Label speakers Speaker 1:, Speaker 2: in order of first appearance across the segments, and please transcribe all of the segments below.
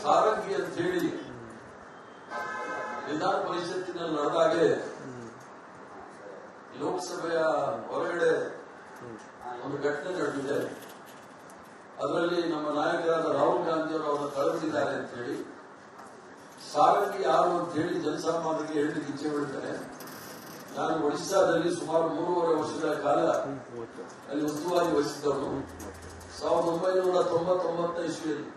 Speaker 1: ಸಾರಂಗಿ ಅಂತ ಹೇಳಿ ವಿಧಾನ ಪರಿಷತ್ತಿನಲ್ಲಿ ನಡೆದಾಗೆ ಲೋಕಸಭೆಯ ಹೊರಗಡೆ ಒಂದು ಘಟನೆ ನಡೆದಿದೆ. ಅದರಲ್ಲಿ ನಮ್ಮ ನಾಯಕರಾದ ರಾಹುಲ್ ಗಾಂಧಿ ಅವರು ಅವರನ್ನು ಕಳೆದಿದ್ದಾರೆ ಅಂತ ಹೇಳಿ ಸಾರಂಗಿ ಯಾರು ಅಂತ ಹೇಳಿ ಜನಸಾಮಾನ್ಯರಿಗೆ ಹೇಳಲಿಕ್ಕೆ ಇಚ್ಛೆ ಪಡ್ತಾರೆ. ನಾನು ಒಡಿಶಾದಲ್ಲಿ ಸುಮಾರು 3.5 ವರ್ಷಗಳ ಕಾಲ ಅಲ್ಲಿ ಉಸ್ತುವಾರಿ ವಹಿಸಿದ್ದವನು. 1999 ಇಸ್ವಿಯಲ್ಲಿ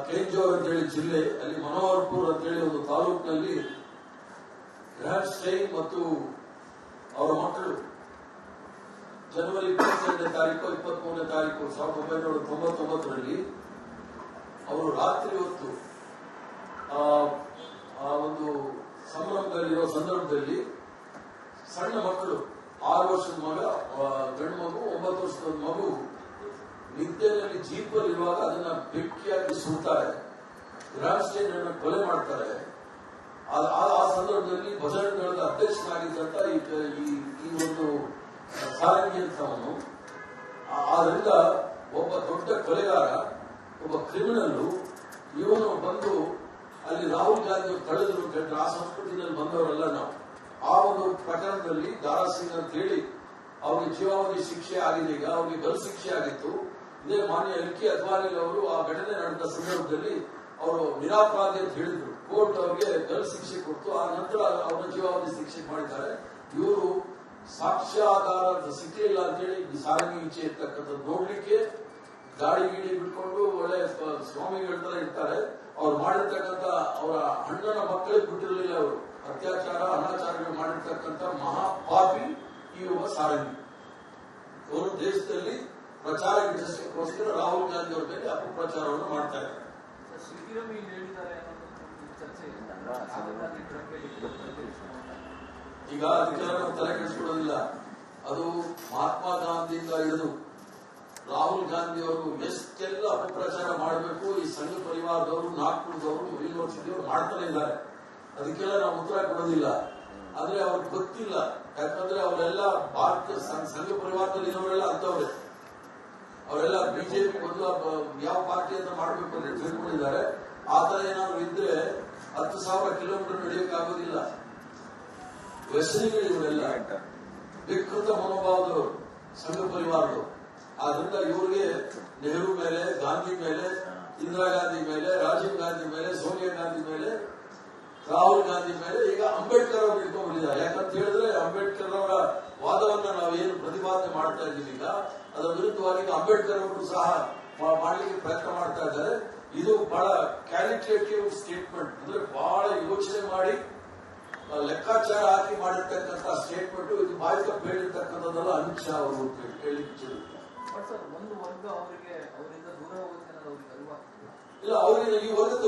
Speaker 1: ಕೇಂಜೋರ್ ಅಂತ ಹೇಳಿ ಜಿಲ್ಲೆ, ಅಲ್ಲಿ ಮನೋಹರ್ಪುರ್ ಅಂತ ಹೇಳಿ ಒಂದು ತಾಲೂಕಿನಲ್ಲಿ ಗ್ರ್ಯಾಂಡ್ ಸ್ಟೈನ್ ಮತ್ತು ಅವರ ಮಕ್ಕಳು ಜನವರಿ 22ನೇ ತಾರೀಕು 23ನೇ ತಾರೀಕು 1999ರಲ್ಲಿ ಅವರು ರಾತ್ರಿ ಹೊತ್ತು ಆ ಒಂದು ಸಂಭ್ರಮದಲ್ಲಿರೋ ಸಂದರ್ಭದಲ್ಲಿ ಸಣ್ಣ ಮಕ್ಕಳು 6 ವರ್ಷದ ಮಗ ಗಂಡು ಮಗು 9 ವರ್ಷದ ಮಗು ನಿದ್ದೆಯಲ್ಲಿ ಜೀಪಲ್ಲಿ ಇರುವಾಗ ಅದನ್ನ ಬೆಂಕಿಯಾಗಿ ಸುಡ್ತಾರೆ, ಗ್ರ್ಯಾಂಡ್ ಸ್ಟೈನ್ ಅನ್ನು ಕೊಲೆ ಮಾಡ್ತಾರೆ. ಆ ಸಂದರ್ಭದಲ್ಲಿ ಭಜನೆಗಳ ಅಧ್ಯಕ್ಷನಾಗಿದ್ದಂತ ಈ ಒಂದು ಸಾರಂಗಿ ಅಂತವನು, ಆದ್ರಿಂದ ಒಬ್ಬ ದೊಡ್ಡ ಕೊಲೆಗಾರ, ಒಬ್ಬ ಕ್ರಿಮಿನಲ್, ಇವನು ಬಂದು ಅಲ್ಲಿ ರಾಹುಲ್ ಗಾಂಧಿ ಕಳೆದ್ರು. ಆ ಸಂಸ್ಕೃತಿಯಲ್ಲಿ ಬಂದವರೆಲ್ಲ ನಾವು. ಆ ಒಂದು ಪ್ರಕರಣದಲ್ಲಿ ದಾರಾ ಸಿಂಗ್ ಅಂತ ಹೇಳಿ ಅವ್ರಿಗೆ ಜೀವಾವಧಿ ಶಿಕ್ಷೆ ಆಗಿದೆ. ಈಗ ಅವ್ರಿಗೆ ಗಲ್ ಶಿಕ್ಷೆ ಆಗಿತ್ತು. ಇದೇ ಮಾನ್ಯ ಎಲ್.ಕೆ. ಅದ್ವಾನಿ ಅವರು ಆ ಘಟನೆ ನಡೆದ ಸಂದರ್ಭದಲ್ಲಿ ಅವರು ನಿರಾಪರಾಧಿ ಅಂತ ಹೇಳಿದ್ರು. ಕೋರ್ಟ್ ಅವರಿಗೆ ಗಲ್ ಶಿಕ್ಷೆ ಕೊಟ್ಟು ಆ ನಂತರ ಅವರ ಜೀವಾವಧಿ ಶಿಕ್ಷೆ ಮಾಡಿದ್ದಾರೆ. ಇವರು ಸಾಕ್ಷ್ಯಾಧಾರ ಸಿಕ್ಕಿಲ್ಲ ಅಂತೇಳಿ ಈ ಸಾರಂಗಿ ಇಚ್ಛೆ ಇರ್ತಕ್ಕಂಥದ್ದು ನೋಡ್ಲಿಕ್ಕೆ ಗಾಡಿ ಗೀಡಿ ಬಿಟ್ಕೊಂಡು ಒಳ್ಳೆ ಸ್ವಾಮಿಗಳ ತರ ಇರ್ತಾರೆ. ಅವ್ರು ಮಾಡಿರ್ತಕ್ಕಂಥ ಅವರ ಅಣ್ಣನ ಮಕ್ಕಳಿಗೆ ಬಿಟ್ಟಿರಲಿಲ್ಲ. ಅವರು ಅತ್ಯಾಚಾರ ಅನಾಚಾರಗಳು ಮಾಡಿರ್ತಕ್ಕಂಥ ಮಹಾಪಾಪಿ ಈ ಒಬ್ಬ ಸಾರಂಗಿ. ಅವರು ದೇಶದಲ್ಲಿ ಪ್ರಚಾರ ಗಿಟ್ಟಿಸೋಸ್ಕರ ರಾಹುಲ್ ಗಾಂಧಿ ಅವರ ಮೇಲೆ ಅಪಪ್ರಚಾರವನ್ನು ಮಾಡ್ತಾ ಇದ್ದಾರೆ. ಈಗ ಅದಕ್ಕೆಲ್ಲ ನಾವು ತಲೆ ಕೆಡಿಸ್ಕೊಳ್ಳೋದಿಲ್ಲ. ಅದು ಮಹಾತ್ಮ ಗಾಂಧಿಯಿಂದ ಹಿಡಿದು ರಾಹುಲ್ ಗಾಂಧಿ ಅವರು ಎಷ್ಟೆಲ್ಲ ಅಪಪ್ರಚಾರ ಮಾಡಬೇಕು ಈ ಸಂಘ ಪರಿವಾರದವರು, ನಾಗ್ಪುರದವರು, ಯೂನಿವರ್ಸಿಟಿಯವರು ಮಾಡ್ತಾನೆ ಇದ್ದಾರೆ. ಅದಕ್ಕೆಲ್ಲ ನಾವು ಉತ್ತರ ಕೊಡೋದಿಲ್ಲ. ಆದ್ರೆ ಅವ್ರಿಗೆ ಗೊತ್ತಿಲ್ಲ. ಯಾಕಂದ್ರೆ ಅವರೆಲ್ಲ ಭಾರತ ಸಂಘ ಪರಿವಾರದಲ್ಲಿ ಇರೋರೆಲ್ಲ ಅಂತವ್ರೆ. ಅವರೆಲ್ಲ ಬಿಜೆಪಿ ಬಂದು ಯಾವ ಪಾರ್ಟಿ ಅಂತ ಮಾಡಬೇಕು ಅಂತ ತಿಳ್ಕೊಂಡಿದ್ದಾರೆ. ಆತರ ಏನಾದ್ರು ಇದ್ರೆ 10,000 ಕಿಲೋಮೀಟರ್ ನಡೆಯೋಕ್ಕಾಗೋದಿಲ್ಲ. ವ್ಯಸನಿಗಳು ಇವರೆಲ್ಲ ವಿಕೃತ ಮನೋಭಾವದವರು, ಸಂಘ ಪರಿವಾರದವರು. ಆದ್ರಿಂದ ಇವರಿಗೆ ನೆಹರು ಮೇಲೆ, ಗಾಂಧಿ ಮೇಲೆ, ಇಂದಿರಾ ಗಾಂಧಿ ಮೇಲೆ, ರಾಜೀವ್ ಗಾಂಧಿ ಮೇಲೆ, ಸೋನಿಯಾ ಗಾಂಧಿ ಮೇಲೆ, ರಾಹುಲ್ ಗಾಂಧಿ ಮೇಲೆ ಈಗ ಅಂಬೇಡ್ಕರ್ ಅವರು ಇಟ್ಕೊಂಡ್ಬಿಟ್ಟಿದ್ದಾರೆ. ಯಾಕಂತ ಹೇಳಿದ್ರೆ ಅಂಬೇಡ್ಕರ್ ಅವರ ವಾದವನ್ನ ನಾವೇನು ಪ್ರತಿಪಾದನೆ ಮಾಡ್ತಾ ಇದ್ದೀವಿ ಈಗ ಅದರ ವಿರುದ್ಧವಾಗಿ ಅಂಬೇಡ್ಕರ್ ಅವರು ಸಹ ಮಾಡಲಿಕ್ಕೆ ಪ್ರಯತ್ನ ಮಾಡ್ತಾ ಇದ್ದಾರೆ. ಇದು ಬಹಳ ಕ್ಯಾಲಿಕ್ಯುಲೇಟಿವ್ ಸ್ಟೇಟ್ಮೆಂಟ್, ಅಂದ್ರೆ ಬಹಳ ಯೋಚನೆ ಮಾಡಿ ಲೆಕ್ಕಾಚಾರ ಹಾಕಿ ಮಾಡಿರ್ತಕ್ಕಂಥ ಸ್ಟೇಟ್ಮೆಂಟ್. ಇದು ಬಾಯಿ ತಪ್ಪು ಹೇಳಿರ್ತಕ್ಕಂಥದ್ದೆಲ್ಲ ಅಮಿತ್ ಶಾ ಅವರು ಹೇಳಿಕ್ಕೆ
Speaker 2: ಒಂದು ವರ್ಗ ಅವರಿಗೆ ಅವರಿಂದ ದೂರ ಹೋಗುತ್ತೆ ಅಲ್ವಾ?
Speaker 1: ಇಲ್ಲ, ಅವರಿಗೆ ಈ ವರ್ಗದ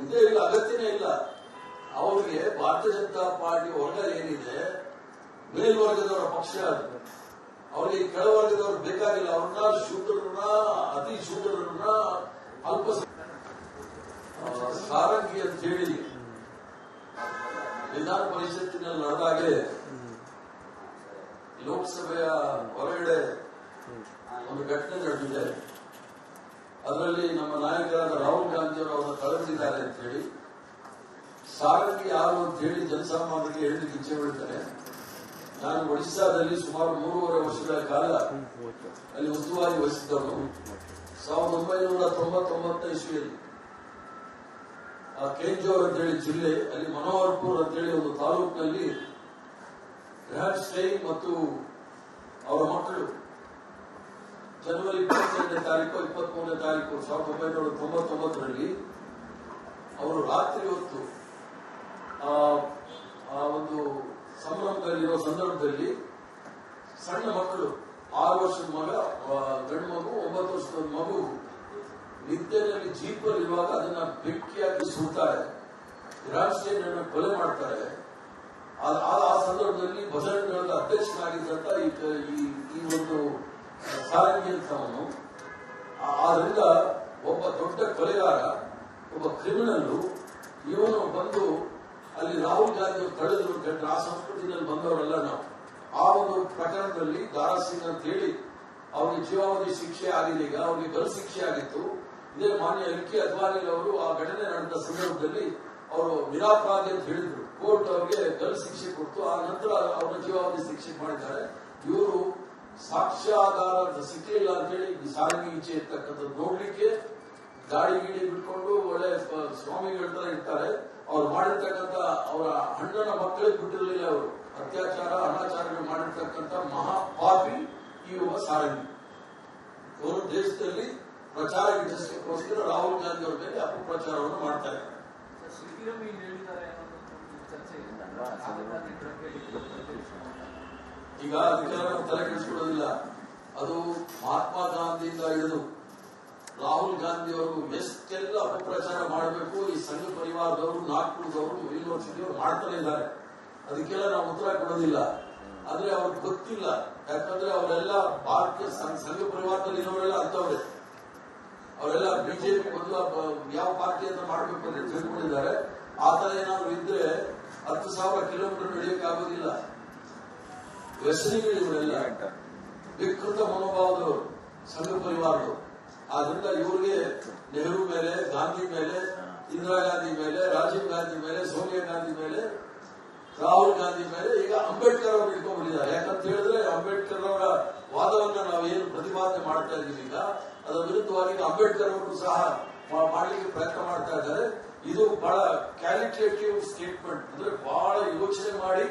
Speaker 1: ಇದೇ ಇಲ್ಲ, ಅಗತ್ಯನೇ ಇಲ್ಲ. ಅವರಿಗೆ ಭಾರತೀಯ ಜನತಾ ಪಾರ್ಟಿ ವರ್ಗ ಏನಿದೆ ಮೇಲ್ವರ್ಗದವರ ಪಕ್ಷ ಅದು. ಅವರಿಗೆ ಕೆಳವರ್ಗದವರು ಬೇಕಾಗಿಲ್ಲ. ಅವ್ರನ್ನ ಶೂದ್ರರನ್ನ, ಅತಿ ಶೂದ್ರರನ್ನ, ಅಲ್ಪ ಸಾರಂಗಿ ಅಂತ ಹೇಳಿ ವಿಧಾನ ಪರಿಷತ್ತಿನಲ್ಲಿ ನಡೆದಾಗೆ ಲೋಕಸಭೆಯ ಹೊರಗಡೆ ಒಂದು ಘಟನೆ ನಡೆದಿದೆ. ಅದರಲ್ಲಿ ನಮ್ಮ ನಾಯಕರಾದ ರಾಹುಲ್ ಗಾಂಧಿ ಅವರು ಅವರನ್ನು ಕಳೆದಿದ್ದಾರೆ ಅಂತ ಹೇಳಿ ಸಾರಂಗಿ ಯಾರು ಅಂತ ಹೇಳಿ ಜನಸಾಮಾನ್ಯರಿಗೆ ಹೇಳಲಿಕ್ಕೆ ಇಚ್ಛೆ ಪಡ್ತಾರೆ. ನಾನು ಒಡಿಶಾದಲ್ಲಿ ಸುಮಾರು 3.5 ವರ್ಷಗಳ ಕಾಲ ಅಲ್ಲಿ ಉಸ್ತುವಾರಿ ವಹಿಸಿದ್ದವನು. 1999 ಇಸ್ವಿಯಲ್ಲಿ ಕೇಂಜೋರ್ ಅಂತ ಹೇಳಿ ಜಿಲ್ಲೆ, ಅಲ್ಲಿ ಮನೋಹರ್ಪುರ್ ಅಂತ ಹೇಳಿ ಒಂದು ತಾಲೂಕಿನಲ್ಲಿ ಗ್ರ್ಯಾಂಡ್ ಸ್ಟೈನ್ ಮತ್ತು ಅವರ ಮಕ್ಕಳು ಜನವರಿ 22ನೇ ತಾರೀಕು 23ನೇ ತಾರೀಕು 1999ರಲ್ಲಿ ಅವರು ರಾತ್ರಿ ಹೊತ್ತು ಆ ಒಂದು ಸಂಭ್ರಮದಲ್ಲಿರೋ ಸಂದರ್ಭದಲ್ಲಿ ಸಣ್ಣ ಮಕ್ಕಳು 6 ವರ್ಷದ ಮಗ ಗಂಡು ಮಗು 9 ವರ್ಷದ ಮಗು ನಿದ್ದೆಯಲ್ಲಿ ಜೀಪಲ್ಲಿ ಇರುವಾಗ ಅದನ್ನ ಬೆಂಕಿಯಾಗಿ ಸುಡ್ತಾರೆ, ಗ್ರ್ಯಾಂಡ್ ಸ್ಟೈನ್ ಅನ್ನು ಕೊಲೆ ಮಾಡ್ತಾರೆ. ಆ ಸಂದರ್ಭದಲ್ಲಿ ಭಜನೆಗಳ ಅಧ್ಯಕ್ಷನಾಗಿದ್ದಂತ ಈ ಒಂದು ಸಾರಂಗಿ ಅಂತವನು, ಆದ್ರಿಂದ ಒಬ್ಬ ದೊಡ್ಡ ಕೊಲೆಗಾರ, ಒಬ್ಬ ಕ್ರಿಮಿನಲ್, ಇವನು ಬಂದು ಅಲ್ಲಿ ರಾಹುಲ್ ಗಾಂಧಿ ಅವರು ಕಳೆದ್ರು. ಆ ಸಂಸ್ಕೃತಿಯಲ್ಲಿ ಬಂದವರೆಲ್ಲ ನಾವು. ಆ ಒಂದು ಪ್ರಕರಣದಲ್ಲಿ ದಾರಾ ಸಿಂಗ್ ಅಂತ ಹೇಳಿ ಅವ್ರಿಗೆ ಜೀವಾವಧಿ ಶಿಕ್ಷೆ ಆಗಿದೆ. ಈಗ ಅವ್ರಿಗೆ ಗಲ್ಲು ಶಿಕ್ಷೆ ಆಗಿತ್ತು. ಇದೇ ಮಾನ್ಯ ಎಲ್.ಕೆ. ಅದ್ವಾನಿ ಅವರು ಆ ಘಟನೆ ನಡೆದ ಸಂದರ್ಭದಲ್ಲಿ ಅವರು ನಿರಾಪರಾಧಿ ಅಂತ ಹೇಳಿದ್ರು. ಕೋರ್ಟ್ ಅವರಿಗೆ ಗಲ್ಲು ಶಿಕ್ಷೆ ಕೊಟ್ಟು ಆ ನಂತರ ಅವ್ರನ್ನ ಜೀವಾವಧಿ ಶಿಕ್ಷೆ ಮಾಡಿದ್ದಾರೆ. ಇವರು ಸಾಕ್ಷ್ಯಾಧಾರ ಸಿಕ್ಕಲಿಲ್ಲ ಅಂತೇಳಿ ಸಾರಿಗೆ ಈಚೆ ಇರ್ತಕ್ಕಂಥದ್ದು ನೋಡ್ಲಿಕ್ಕೆ ಗಾಡಿ ಗೀಡಿ ಬಿಟ್ಕೊಂಡು ಒಳ್ಳೆ ಸ್ವಾಮಿಗಳ ತರ ಇರ್ತಾರೆ. ಅವ್ರು ಮಾಡಿರ್ತಕ್ಕಂಥ ಅವರ ಅಣ್ಣನ ಮಕ್ಕಳಿಗೆ ಬಿಟ್ಟಿರಲಿಲ್ಲ. ಅವರು ಅತ್ಯಾಚಾರ ಅನಾಚಾರಗಳು ಮಾಡಿರ್ತಕ್ಕಂಥ ಮಹಾಪಾಪಿ ಈ ಒಬ್ಬ ಸಾರಂಗಿ. ಅವರು ದೇಶದಲ್ಲಿ ಪ್ರಚಾರ ಗಿಟ್ಟಿಸಲಿಕ್ಕೋಸ್ಕರ ರಾಹುಲ್ ಗಾಂಧಿ ಅವರ ಮೇಲೆ ಅಪಪ್ರಚಾರವನ್ನು ಮಾಡ್ತಾ ಇದ್ದಾರೆ. ಈಗ ಅದಕ್ಕೆಲ್ಲ ನಾವು ತಲೆ ಕೆಡಿಸಿಕೊಳ್ಳೋದಿಲ್ಲ. ಅದು ಮಹಾತ್ಮ ಗಾಂಧಿಯಿಂದ ಹಿಡಿದು ರಾಹುಲ್ ಗಾಂಧಿ ಅವರು ಎಷ್ಟೆಲ್ಲ ಅಪಪ್ರಚಾರ ಮಾಡಬೇಕು ಈ ಸಂಘ ಪರಿವಾರದವರು, ನಾಗ್ಪುರದವರು, ಯೂನಿವರ್ಸಿಟಿಯವರು ಮಾಡ್ತಾನೆ ಇದ್ದಾರೆ. ಅದಕ್ಕೆಲ್ಲ ನಾವು ಉತ್ತರ ಕೊಡೋದಿಲ್ಲ. ಆದ್ರೆ ಅವ್ರಿಗೆ ಗೊತ್ತಿಲ್ಲ. ಯಾಕಂದ್ರೆ ಅವರೆಲ್ಲ ಭಾರತೀಯ ಸಂಘ ಪರಿವಾರದಲ್ಲಿ ಇರೋರೆಲ್ಲ ಅಂತವ್ರೆ. ಅವರೆಲ್ಲ ಬಿಜೆಪಿ ಮೊದಲು ಯಾವ ಪಾರ್ಟಿ ಅಂತ ಮಾಡಬೇಕು ಅಂತ ತಿಳ್ಕೊಂಡಿದ್ದಾರೆ. ಆತರ ಏನಾದ್ರು ಇದ್ರೆ 10,000 ಕಿಲೋಮೀಟರ್ ನಡೆಯಕ್ಕೆ ಆಗೋದಿಲ್ಲ. ವ್ಯಸನಿಗಳು ಇವರೆಲ್ಲ ವಿಕೃತ ಮನೋಭಾವದವರು, ಸಂಘ ಪರಿವಾರದವರು. ಆದ್ರಿಂದ ಇವ್ರಿಗೆ ನೆಹರು ಮೇಲೆ, ಗಾಂಧಿ ಮೇಲೆ, ಇಂದಿರಾ ಗಾಂಧಿ ಮೇಲೆ, ರಾಜೀವ್ ಗಾಂಧಿ ಮೇಲೆ, ಸೋನಿಯಾ ಗಾಂಧಿ ಮೇಲೆ, ರಾಹುಲ್ ಗಾಂಧಿ ಮೇಲೆ ಈಗ ಅಂಬೇಡ್ಕರ್ ಅವರು ಇಟ್ಕೊಂಡ್ಬಿಟ್ಟಿದ್ದಾರೆ. ಯಾಕಂತ ಹೇಳಿದ್ರೆ ಅಂಬೇಡ್ಕರ್ ಅವರ ವಾದವನ್ನ ನಾವು ಏನು ಪ್ರತಿಪಾದನೆ ಮಾಡ್ತಾ ಇದ್ದೀವಿ ಈಗ ಅದರ ವಿರುದ್ಧವಾಗಿ ಅಂಬೇಡ್ಕರ್ ಅವರು ಸಹ ಮಾಡಲಿಕ್ಕೆ ಪ್ರಯತ್ನ ಮಾಡ್ತಾ ಇದ್ದಾರೆ. ಇದು ಬಹಳ ಕ್ಯಾಲಿಕ್ಯುಲೇಟಿವ್ ಸ್ಟೇಟ್ಮೆಂಟ್, ಅಂದ್ರೆ ಬಹಳ ಯೋಚನೆ ಮಾಡಿ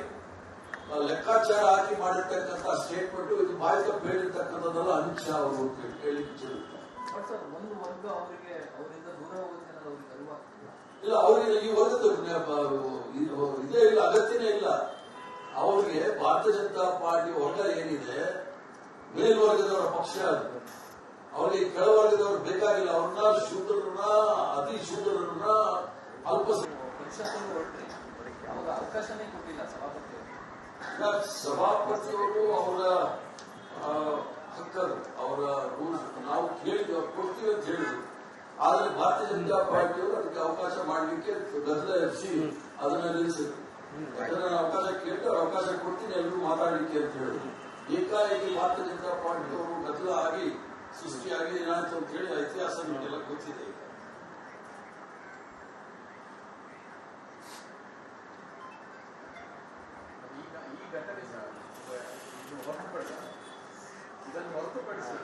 Speaker 1: ಲೆಕ್ಕಾಚಾರ ಹಾಕಿ ಮಾಡಿರ್ತಕ್ಕಂಥ ಸ್ಟೇಟ್ಮೆಂಟ್. ಇದು ಬಾಯಿ ತಪ್ಪು ಹೇಳಿರ್ತಕ್ಕಂಥದ್ದಲ್ಲ. ಅಮಿತ್ ಶಾ ಅವರು ಹೇಳಿಕೆ
Speaker 2: ಒಂದು ವರ್ಗ ಅವರಿಗೆ ಅವರಿಂದ ದೂರ ಹೋಗೋದಕ್ಕೆ ಅಲ್ವಾ?
Speaker 1: ಇಲ್ಲ, ಅವರಿಗೆ ಈ ವರ್ಗದ ಇದೇ ಇಲ್ಲ, ಅಗತ್ಯನೇ ಇಲ್ಲ. ಅವರಿಗೆ ಭಾರತೀಯ ಜನತಾ ಪಾರ್ಟಿ ವರ್ಗ ಏನಿದೆ ಮೇಲ್ವರ್ಗದವರ ಪಕ್ಷ ಅದು. ಅವರಿಗೆ ಕೆಳವರ್ಗದವರು ಬೇಕಾಗಿಲ್ಲ. ಅವ್ರನ್ನ ಶೂದ್ರರನ್ನ, ಅತಿ ಶೂದ್ರರನ್ನ,
Speaker 2: ಅವಕಾಶನೇ ಕೊಟ್ಟಿಲ್ಲ
Speaker 1: ಸಭಾಪತಿಯವರು. ಅವರ ಹಕ್ಕರು, ಅವರ ರೂಲ್ಸ್ ನಾವು ಕೇಳಿದ್ವಿ, ಕೊಡ್ತೀವಿ ಅಂತ ಹೇಳಿದ್ರು. ಆದ್ರೆ ಭಾರತೀಯ ಜನತಾ ಪಾರ್ಟಿಯವರು ಅದಕ್ಕೆ ಅವಕಾಶ ಮಾಡಲಿಕ್ಕೆ ಗದ್ದಲ ಎಬ್ಸಿ ಅದನ್ನ ನಿಲ್ಲಿಸಿದ್ರು. ಯಾಕಂದ್ರೆ ನಾನು ಅವಕಾಶ ಕೇಳಿದ್ರೆ ಅವಕಾಶ ಕೊಡ್ತೀನಿ ಎಲ್ಲರೂ ಮಾತಾಡಲಿಕ್ಕೆ ಅಂತ ಹೇಳಿದ್ರು. ಏಕಾಏಕಿ ಭಾರತೀಯ ಜನತಾ ಪಾರ್ಟಿಯವರು ಗದ್ದಲ ಆಗಿ ಸೃಷ್ಟಿಯಾಗಿ ಏನಾಯ್ತು ಅಂತ ಹೇಳಿ ಇತಿಹಾಸ ನಿಮಗೆಲ್ಲ ಗೊತ್ತಿದೆ.
Speaker 2: ಇದನ್ನು ಹೊರತುಪಡಿಸಿ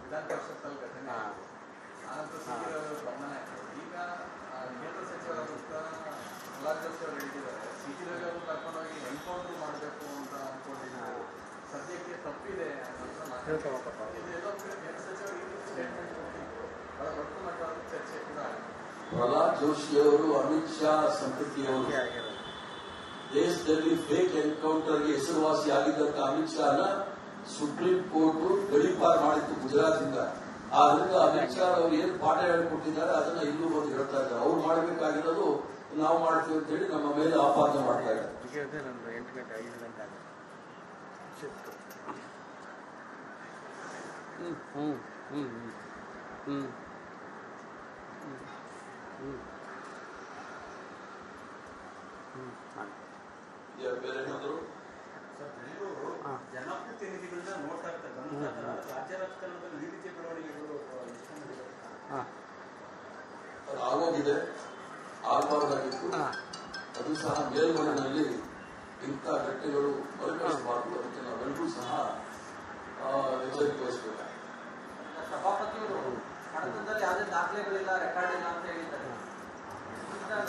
Speaker 2: ವಿಧಾನ ಪರಿಷತ್ತಲ್ಲಿ ಘಟನೆ ಆನಂತರ ಸಿಟಿರವರು ಗಮನ ಆಯಿತು. ಈಗ ಕೇಂದ್ರ ಸಚಿವರಾದ ಪ್ರಹ್ಲಾದ್ ಜೋಶಿ ಅವರು ಹೇಳಿದ್ದಾರೆ ಸಿಟಿರವಿ ಅವರು ಕರ್ಕೊಂಡೋಗಿ ಎನ್ಕೌಂಟರ್ ಮಾಡಬೇಕು ಅಂತ ಅನ್ಕೊಂಡಿದ್ದಾರೆ. ಸದ್ಯಕ್ಕೆ ತಪ್ಪಿದೆ ಇದೆಲ್ಲೋ ಕೇಂದ್ರ ಸಚಿವರು ಸ್ಟೇಟ್ಮೆಂಟ್ ಬಹಳ ದೊಡ್ಡ ಮಟ್ಟದ ಚರ್ಚೆ ಕೂಡ ಆಗಿದೆ.
Speaker 1: ಪ್ರಹ್ಲಾದ್ ಜೋಶಿ ಅವರು, ಅಮಿತ್ ಶಾ ಸಂತತಿಯವರು ದೇಶದಲ್ಲಿ ಫೇಕ್ ಎನ್ಕೌಂಟರ್ಗೆ ಹೆಸರುವಾಸಿ ಆಗಿದ್ದಂತ ಅಮಿತ್ ಶಾನ ಸುಪ್ರೀಂ ಕೋರ್ಟ್ ಗಡೀಪಾರ್ ಮಾಡಿತ್ತು ಗುಜರಾತ್ನಿಂದ. ಆದ್ರಿಂದ ಅಮಿತ್ ಶಾ ಅವರು ಏನು ಪಾಠ ಹೇಳಿಕೊಟ್ಟಿದ್ದಾರೆ ಅದನ್ನ ಇಲ್ಲೂ ಬಂದು ಹೇಳ್ತಾ ಇದ್ದಾರೆ. ಅವ್ರು ಮಾಡಬೇಕಾಗಿರೋದು ನಾವು ಮಾಡ್ತೀವಿ ಅಂತ ಹೇಳಿ ನಮ್ಮ ಮೇಲೆ ಆಪಾದನೆ ಮಾಡ್ತಾ ಇದ್ದಾರೆ. ಬೇರೆ ಏನಾದ್ರು
Speaker 2: ಜನಪ್ರತಿನಿಧಿಗಳನ್ನ ನೋಡ್ತಾ ಇರ್ತಕ್ಕಂಥ ರಾಜ್ಯ ರಾಜಕಾರಣದಲ್ಲಿ ಈ ರೀತಿಯ ಬೆಳವಣಿಗೆಗಳು
Speaker 1: ಆಗೋಗಿದೆ, ಆಗಬಾರ್ದಾಗಿತ್ತು. ಅದು ಸಹ ಮೇಲ್ಮನೆಯಲ್ಲಿ ಇಂಥ ಘಟನೆಗಳು ಮರುಕಳಿಸಬಾರದು. ಅದಕ್ಕೆ ನಾವೆಲ್ಲರೂ ಸಹ ಎಚ್ಚರಿಕೆ ವಹಿಸಬೇಕು.
Speaker 2: ಸಭಾಪತಿಯವರು ಕಡತದಲ್ಲಿ ಯಾವುದೇ ದಾಖಲೆಗಳಿಲ್ಲ, ರೆಕಾರ್ಡ್ ಇಲ್ಲ ಅಂತ ಹೇಳಿದ್ದಾರೆ.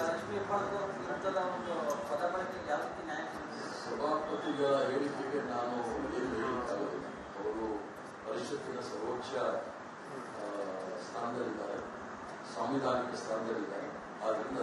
Speaker 2: ಲಕ್ಷ್ಮೀ ಹೆಬ್ಬಾಳ್ಕರ್ ವಿರುದ್ಧದ ಒಂದು ಪದ ಬಳಕೆಗೆ ಯಾವ ರೀತಿ ನ್ಯಾಯ?
Speaker 1: ಸಭಾಪತಿಗಳ ಹೇಳಿಕೆಗೆ ನಾನು ಏನು ಹೇಳಲಿಕ್ಕಾಗೋದಿಲ್ಲ. ಅವರು ಪರಿಷತ್ತಿನ ಸರ್ವೋಚ್ಚ ಸ್ಥಾನದಲ್ಲಿದ್ದಾರೆ, ಸಾಂವಿಧಾನಿಕ ಸ್ಥಾನದಲ್ಲಿದ್ದಾರೆ. ಆದ್ರಿಂದ